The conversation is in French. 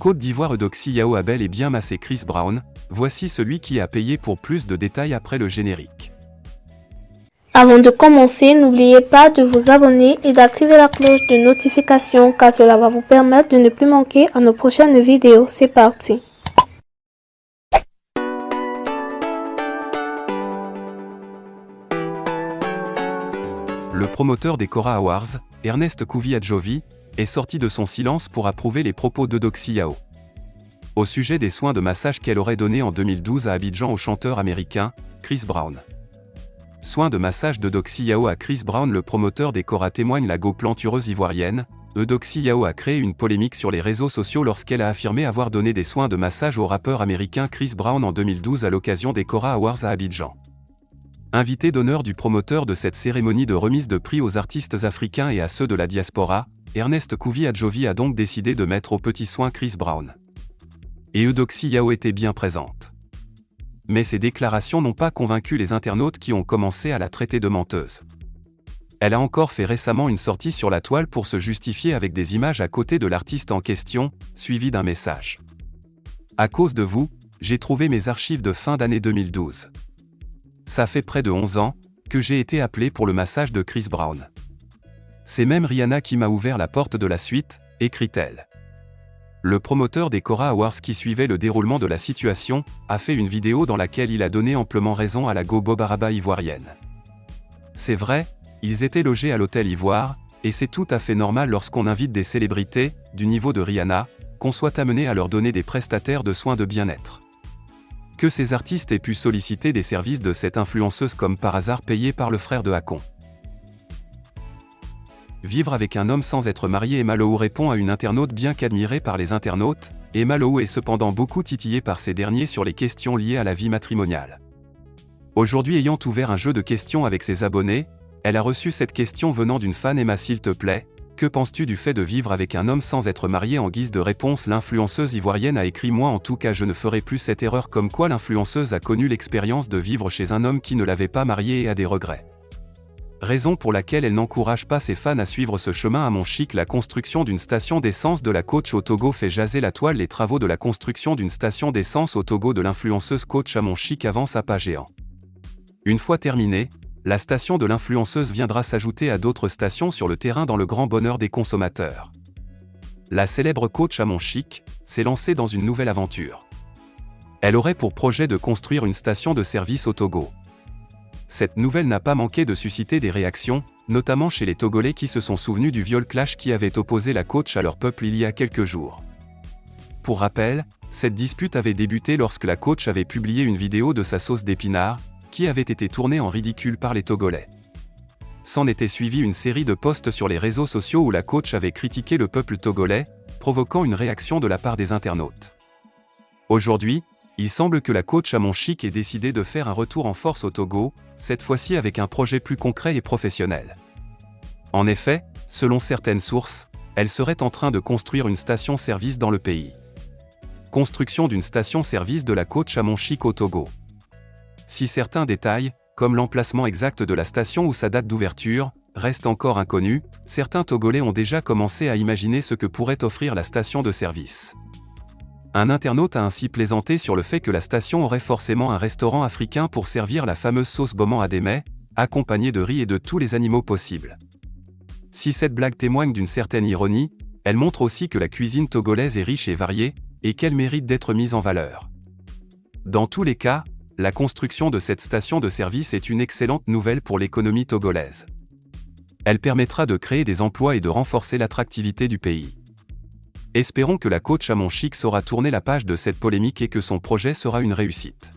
Côte d'Ivoire Eudoxie Yao a bel et bien massé Chris Brown, voici celui qui a payé pour plus de détails après le générique. Avant de commencer, n'oubliez pas de vous abonner et d'activer la cloche de notification car cela va vous permettre de ne plus manquer à nos prochaines vidéos. C'est parti! Le promoteur des Cora Awards, Ernest Kouvi-Adjovi, est sorti de son silence pour approuver les propos d'Eudoxie Yao au sujet des soins de massage qu'elle aurait donnés en 2012 à Abidjan au chanteur américain, Chris Brown. Soins de massage d'Eudoxie Yao à Chris Brown. Le promoteur des Cora témoigne la go plantureuse ivoirienne. Eudoxie Yao a créé une polémique sur les réseaux sociaux lorsqu'elle a affirmé avoir donné des soins de massage au rappeur américain Chris Brown en 2012 à l'occasion des Cora Awards à Abidjan. Invité d'honneur du promoteur de cette cérémonie de remise de prix aux artistes africains et à ceux de la diaspora, Ernest Kouvi-Adjovi a donc décidé de mettre au petit soin Chris Brown. Et Eudoxie Yao était bien présente. Mais ces déclarations n'ont pas convaincu les internautes qui ont commencé à la traiter de menteuse. Elle a encore fait récemment une sortie sur la toile pour se justifier avec des images à côté de l'artiste en question, suivi d'un message. À cause de vous, j'ai trouvé mes archives de fin d'année 2012. Ça fait près de 11 ans que j'ai été appelé pour le massage de Chris Brown. C'est même Rihanna qui m'a ouvert la porte de la suite, écrit-elle. Le promoteur des Cora Awards qui suivait le déroulement de la situation a fait une vidéo dans laquelle il a donné amplement raison à la go Bob Araba ivoirienne. C'est vrai, ils étaient logés à l'hôtel Ivoire, et c'est tout à fait normal lorsqu'on invite des célébrités, du niveau de Rihanna, qu'on soit amené à leur donner des prestataires de soins de bien-être. Que ces artistes aient pu solliciter des services de cette influenceuse comme par hasard payés par le frère de Akon. Vivre avec un homme sans être marié. Emma Lou répond à une internaute bien qu'admirée par les internautes. Emma Lou est cependant beaucoup titillée par ces derniers sur les questions liées à la vie matrimoniale. Aujourd'hui, ayant ouvert un jeu de questions avec ses abonnés, elle a reçu cette question venant d'une fan. Emma, s'il te plaît, que penses-tu du fait de vivre avec un homme sans être marié? En guise de réponse, l'influenceuse ivoirienne a écrit: moi en tout cas je ne ferai plus cette erreur. Comme quoi l'influenceuse a connu l'expérience de vivre chez un homme qui ne l'avait pas mariée et a des regrets. Raison pour laquelle elle n'encourage pas ses fans à suivre ce chemin. À Monchique, la construction d'une station d'essence de la Coach au Togo fait jaser la toile. Les travaux de la construction d'une station d'essence au Togo de l'influenceuse Coach à Monchique avancent à pas géant. Une fois terminée, la station de l'influenceuse viendra s'ajouter à d'autres stations sur le terrain dans le grand bonheur des consommateurs. La célèbre Coach à Monchique s'est lancée dans une nouvelle aventure. Elle aurait pour projet de construire une station de service au Togo. Cette nouvelle n'a pas manqué de susciter des réactions, notamment chez les Togolais qui se sont souvenus du viol clash qui avait opposé la Coach à leur peuple il y a quelques jours. Pour rappel, cette dispute avait débuté lorsque la Coach avait publié une vidéo de sa sauce d'épinards, qui avait été tournée en ridicule par les Togolais. S'en était suivi une série de posts sur les réseaux sociaux où la Coach avait critiqué le peuple togolais, provoquant une réaction de la part des internautes. Aujourd'hui, il semble que la Coach à Monchique ait décidé de faire un retour en force au Togo, cette fois-ci avec un projet plus concret et professionnel. En effet, selon certaines sources, elle serait en train de construire une station-service dans le pays. Construction d'une station-service de la Coach à Monchique au Togo. Si certains détails, comme l'emplacement exact de la station ou sa date d'ouverture, restent encore inconnus, certains Togolais ont déjà commencé à imaginer ce que pourrait offrir la station de service. Un internaute a ainsi plaisanté sur le fait que la station aurait forcément un restaurant africain pour servir la fameuse sauce Boman à des mets, accompagnée de riz et de tous les animaux possibles. Si cette blague témoigne d'une certaine ironie, elle montre aussi que la cuisine togolaise est riche et variée, et qu'elle mérite d'être mise en valeur. Dans tous les cas, la construction de cette station de service est une excellente nouvelle pour l'économie togolaise. Elle permettra de créer des emplois et de renforcer l'attractivité du pays. Espérons que la Coach à Monchique saura tourner la page de cette polémique et que son projet sera une réussite.